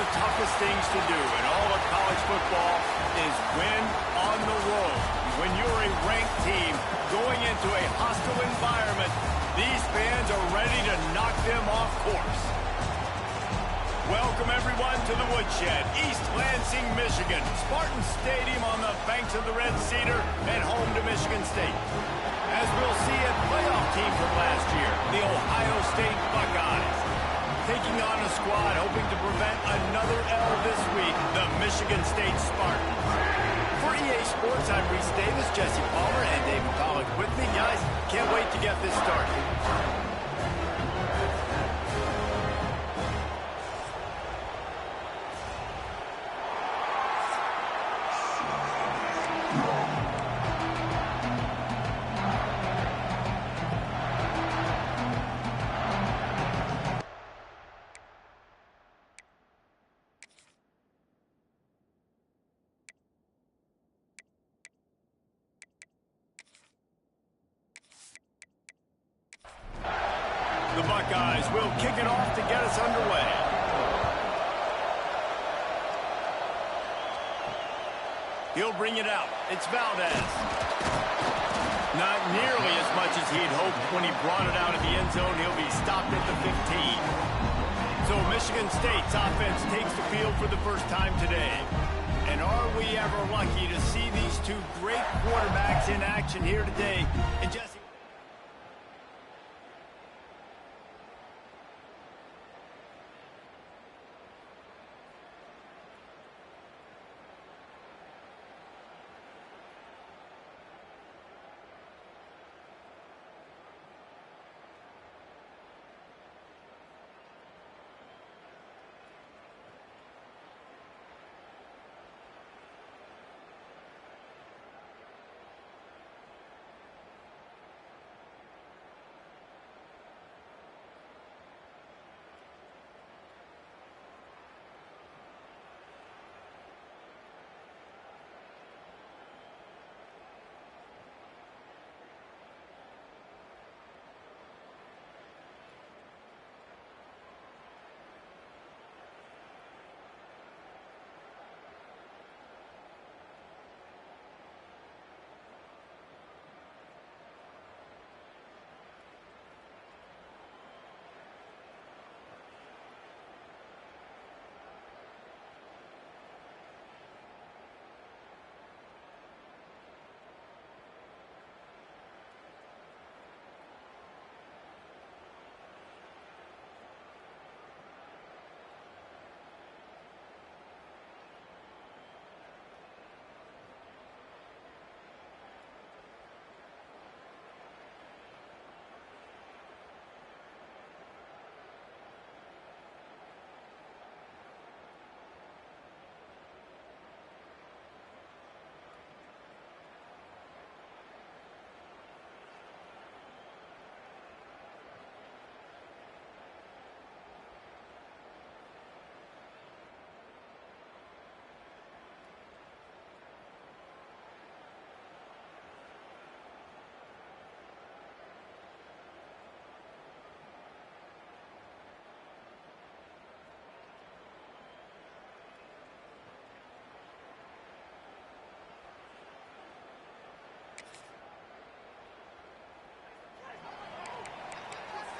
the toughest things to do in all of college football is win on the road. When you're a ranked team going into a hostile environment, these fans are ready to knock them off course. Welcome, everyone, to the Woodshed, East Lansing, Michigan. Spartan Stadium on the banks of the Red Cedar and home to Michigan State. As we'll see, a playoff team from last year, the Ohio State Buckeyes. Taking on a squad hoping to prevent another L this week, the Michigan State Spartans. For EA Sports, I'm Reese Davis, Jesse Palmer, and David Pollack with me. Guys, can't wait to get this started. The Buckeyes will kick it off to get us underway. He'll bring it out. It's Valdez. Not nearly as much as he'd hoped when he brought it out of the end zone. He'll be stopped at the 15. So Michigan State's offense takes the field for the first time today. And are we ever lucky to see these two great quarterbacks in action here today? And Jesse...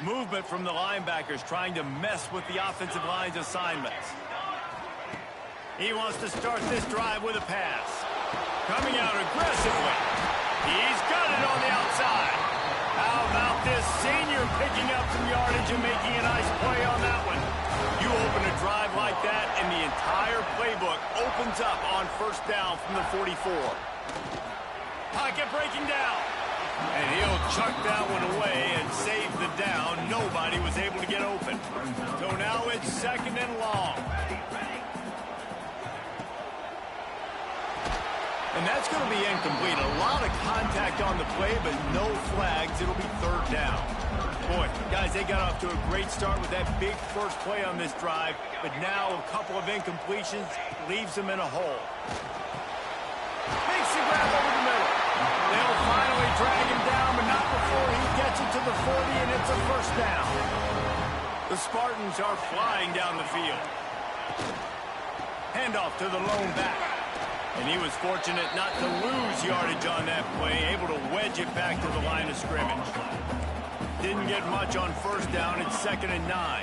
Movement from the linebackers trying to mess with the offensive line's assignments. He wants to start this drive with a pass. Coming out aggressively. He's got it on the outside. How about this senior picking up some yardage and making a nice play on that one? You open a drive like that and the entire playbook opens up on first down from the 44. Pocket breaking down. And he'll chuck that one away and save the down. Nobody was able to get open. So now it's second and long. And that's going to be incomplete. A lot of contact on the play, but no flags. It'll be third down. Boy, guys, they got off to a great start with that big first play on this drive. But now a couple of incompletions leaves them in a hole. Makes the grab over the middle. They'll finally drag him down, but not before he gets it to the 40, and it's a first down. The Spartans are flying down the field. Handoff to the lone back. And he was fortunate not to lose yardage on that play, able to wedge it back to the line of scrimmage. Didn't get much on first down. It's 2nd and 9.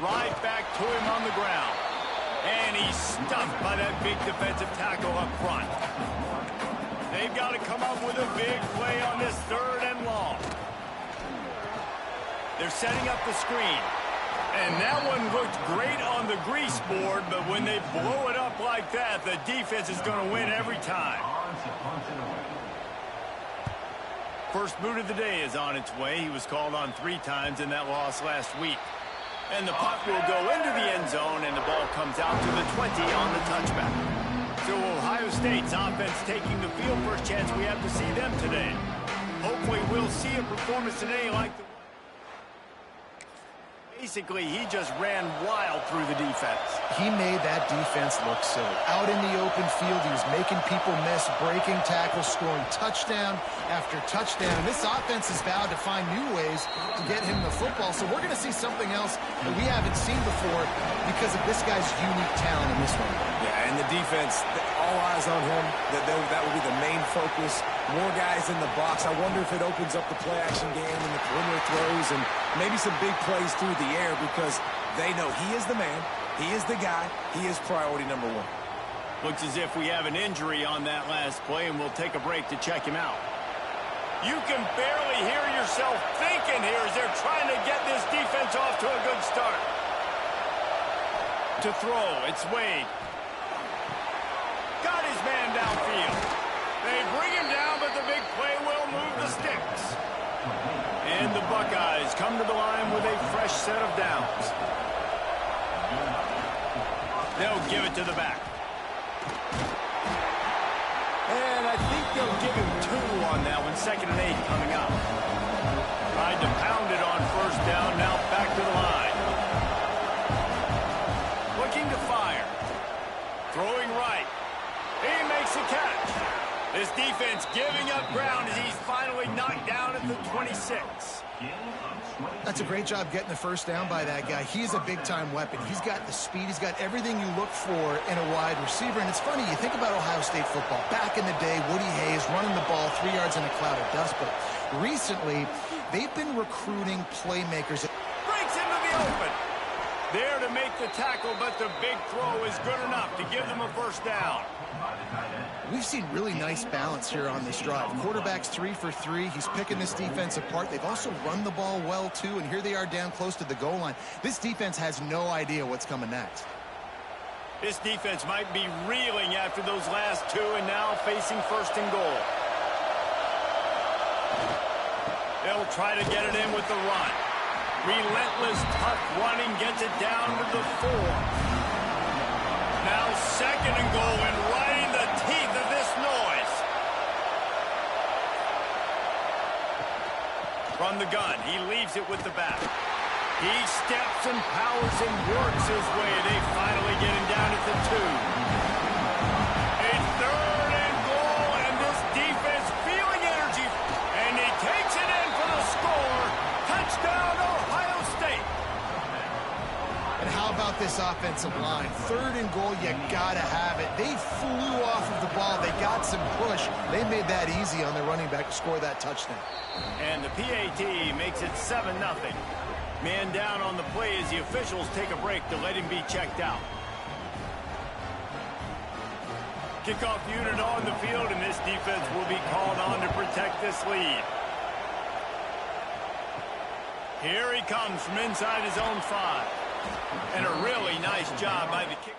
Right back to him on the ground. And he's stuffed by that big defensive tackle up front. They've got to come up with a big play on this 3rd and long. They're setting up the screen. And that one looked great on the grease board, but when they blow it up like that, the defense is going to win every time. First boot of the day is on its way. He was called on 3 times in that loss last week. And the puck will go into the end zone, and the ball comes out to the 20 on the touchback. So Ohio State's offense taking the field. First chance we have to see them today. Hopefully we'll see a performance today like the... Basically, he just ran wild through the defense. He made that defense look silly. Out in the open field, he was making people miss, breaking tackles, scoring touchdown after touchdown. This offense has vowed to find new ways to get him the football, so we're going to see something else that we haven't seen before because of this guy's unique talent in this one. Yeah, and the defense, all eyes on him. That will be the main focus. More guys in the box. I wonder if it opens up the play-action game and the perimeter throws and maybe some big plays through the air because they know he is the man, he is the guy, he is priority number 1. Looks as if we have an injury on that last play, and we'll take a break to check him out. You can barely hear yourself thinking here as they're trying to get this defense off to a good start. To throw, it's Wade. Got his man downfield. They bring him down, but the big play will move the sticks. And the Buckeyes come to the line with a fresh set of downs. They'll give it to the back. And I think they'll give him 2 on that one. 2nd and 8 coming up. Tried to pound it on first down, now back to the line. Looking to fire. Throwing right. He makes a catch. This defense giving up ground as he's finally knocked down at the 26. That's a great job getting the first down by that guy. He's a big-time weapon. He's got the speed. He's got everything you look for in a wide receiver. And it's funny, you think about Ohio State football. Back in the day, Woody Hayes running the ball 3 yards in a cloud of dust. But recently, they've been recruiting playmakers. Breaks into the open. There to make the tackle, but the big throw is good enough to give them a first down. We've seen really nice balance here on this drive. Quarterback's 3 for 3. He's picking this defense apart. They've also run the ball well, too, and here they are down close to the goal line. This defense has no idea what's coming next. This defense might be reeling after those last 2 and now facing 1st and goal. They'll try to get it in with the run. Relentless, tough running gets it down to the 4. Now 2nd and goal and right in the teeth of this noise. From the gun, he leaves it with the back. He steps and powers and works his way. They finally get him down at the 2. A 3rd and goal, and this defense feeling energy. And he takes it in for the score. Touchdown, Ohio State. And how about this offensive line? 3rd and goal, you gotta have it. They flew off of the ball. They got some push. They made that easy on their running back to score that touchdown. And the PAT makes it 7-0. Man down on the play as the officials take a break to let him be checked out. Kickoff unit on the field, and this defense will be called on to protect this lead. Here he comes from inside his own 5. And a really nice job by the kicker.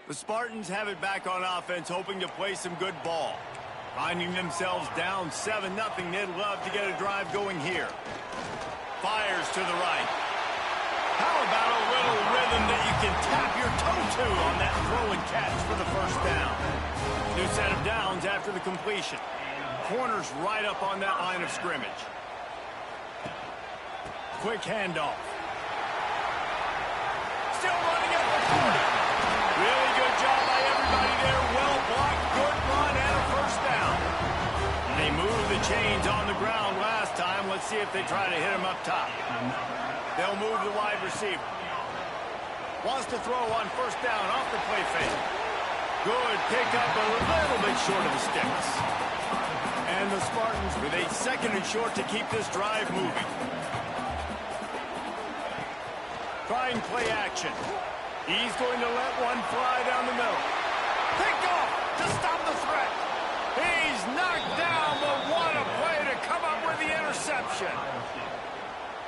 The Spartans have it back on offense, hoping to play some good ball. Finding themselves down 7-0, they'd love to get a drive going here. Fires to the right. How about a little rhythm that you can tap your toe to on that throw and catch for the first down? New set of downs after the completion. Corners right up on that line of scrimmage. Quick handoff. Still running at the 40. Really good job by everybody there. Well blocked, good run, and a first down. They moved the chains on the ground last time. Let's see if they try to hit him up top. They'll move the wide receiver. Wants to throw on first down off the play fake. Good pickup, a little bit short of the sticks. And the Spartans with a 2nd and short to keep this drive moving. Trying play action. He's going to let one fly down the middle. Pick off to stop the threat. He's knocked down, but what a play to come up with the interception.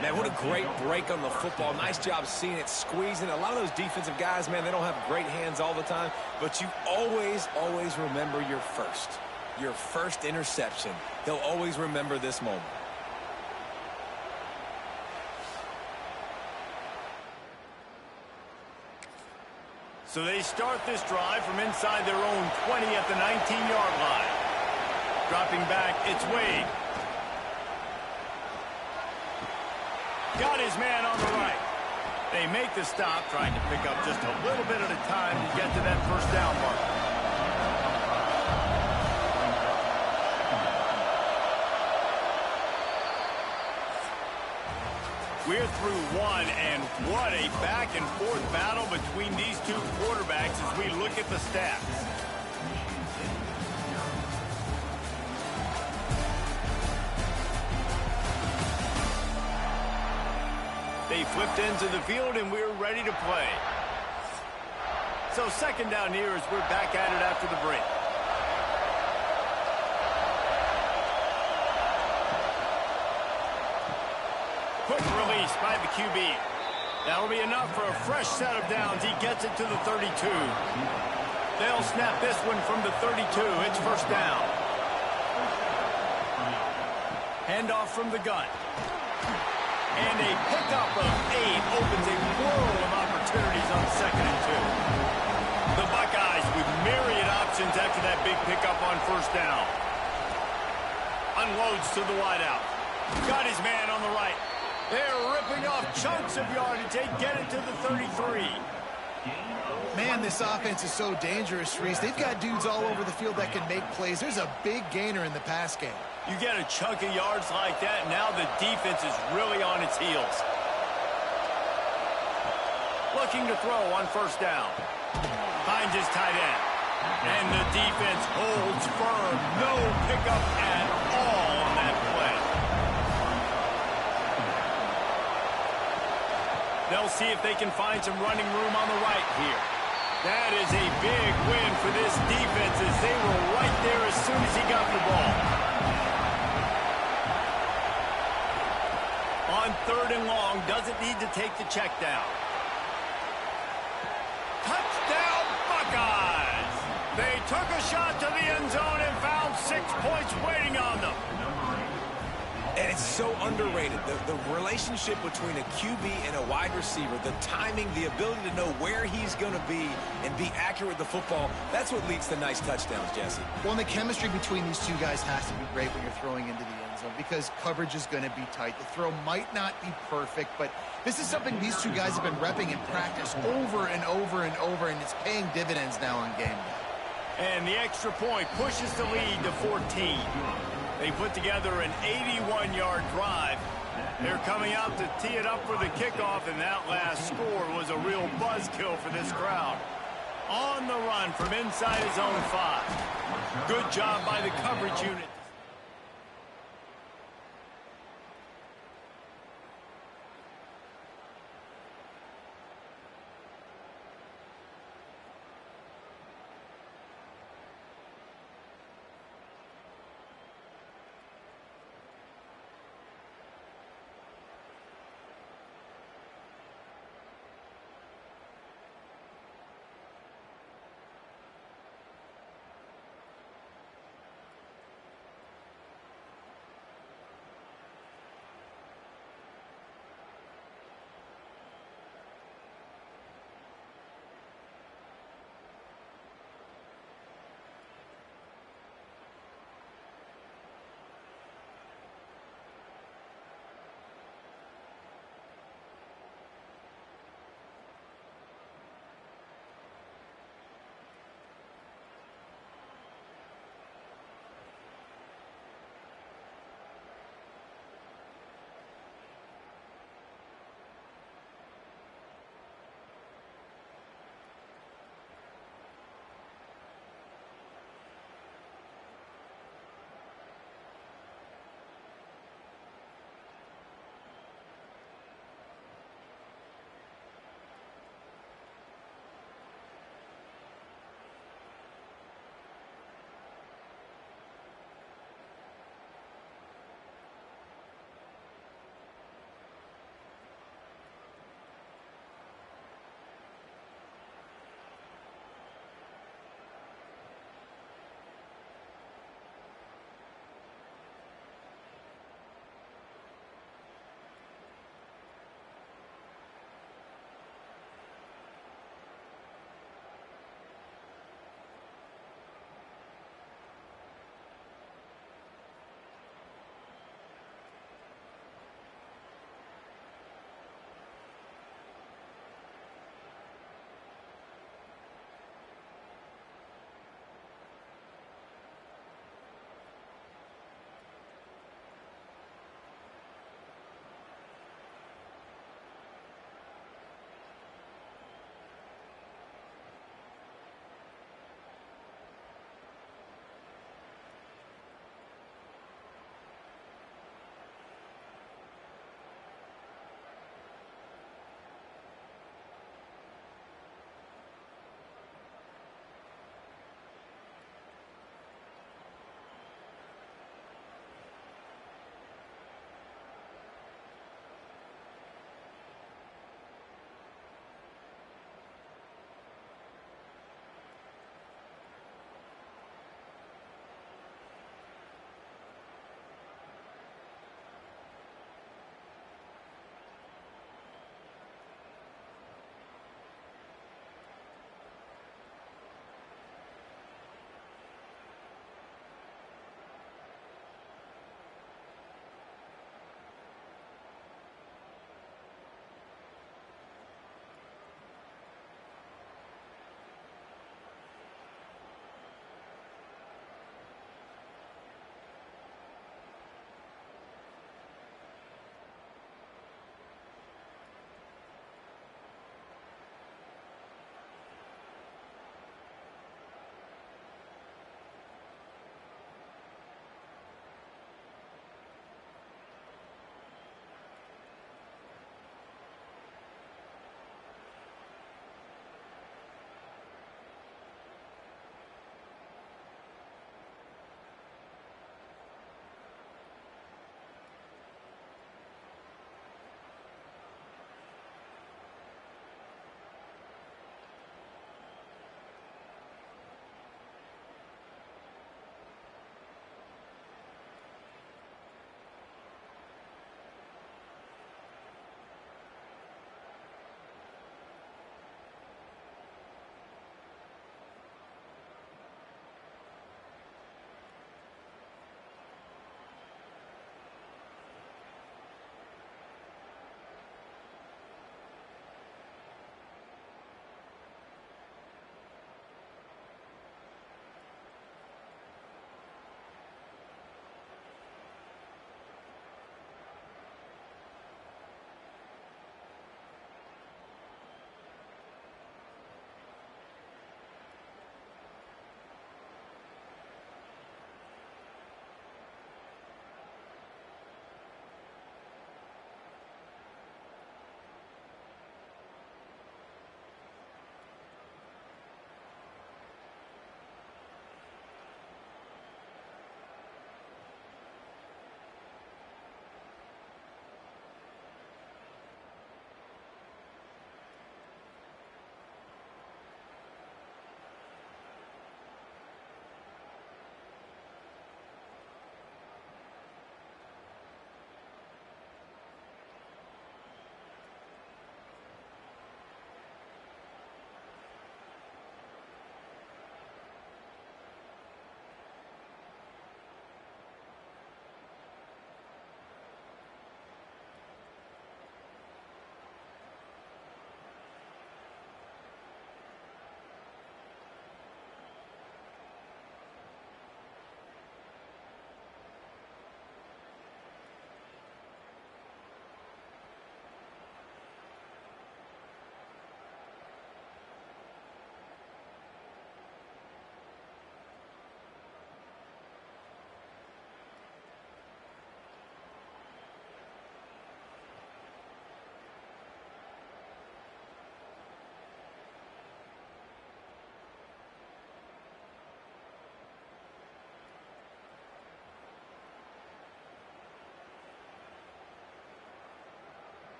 Man, what a great break on the football. Nice job seeing it, squeezing. A lot of those defensive guys, man, they don't have great hands all the time, but you always remember your first interception. They'll always remember this moment. So they start this drive from inside their own 20 at the 19-yard line. Dropping back, it's Wade. Got his man on the right. They make the stop, trying to pick up just a little bit at a time to get to that first down mark. We're through one, and what a back-and-forth battle between these two quarterbacks as we look at the stats. They flipped into the field, and we're ready to play. So 2nd down here as we're back at it after the break. Quick release by the QB. That'll be enough for a fresh set of downs. He gets it to the 32. They'll snap this one from the 32. It's first down. Handoff from the gun. And a pickup of 8 opens a world of opportunities on 2nd and 2. The Buckeyes with myriad options after that big pickup on first down. Unloads to the wideout. Got his man on the right. They're ripping off chunks of yardage. They get it to the 33. Man, this offense is so dangerous, Reese. They've got dudes all over the field that can make plays. There's a big gainer in the pass game. You get a chunk of yards like that, now the defense is really on its heels. Looking to throw on first down. Finds his tight end. And the defense holds firm. No pickup at all on that play. They'll see if they can find some running room on the right here. That is a big win for this defense as they were right there as soon as he got the ball. On 3rd and long, doesn't need to take the check down. Touchdown, Buckeyes! They took a shot to the end zone and found 6 points waiting on them. And it's so underrated. The relationship between a QB and a wide receiver, the timing, the ability to know where he's going to be and be accurate with the football, that's what leads to nice touchdowns, Jesse. Well, and the chemistry between these two guys has to be great when you're throwing into the end zone because coverage is going to be tight. The throw might not be perfect, but this is something these two guys have been repping in practice over and over and over, and it's paying dividends now on game day. And the extra point pushes the lead to 14. They put together an 81-yard drive. They're coming out to tee it up for the kickoff, and that last score was a real buzzkill for this crowd. On the run from inside his own 5. Good job by the coverage unit.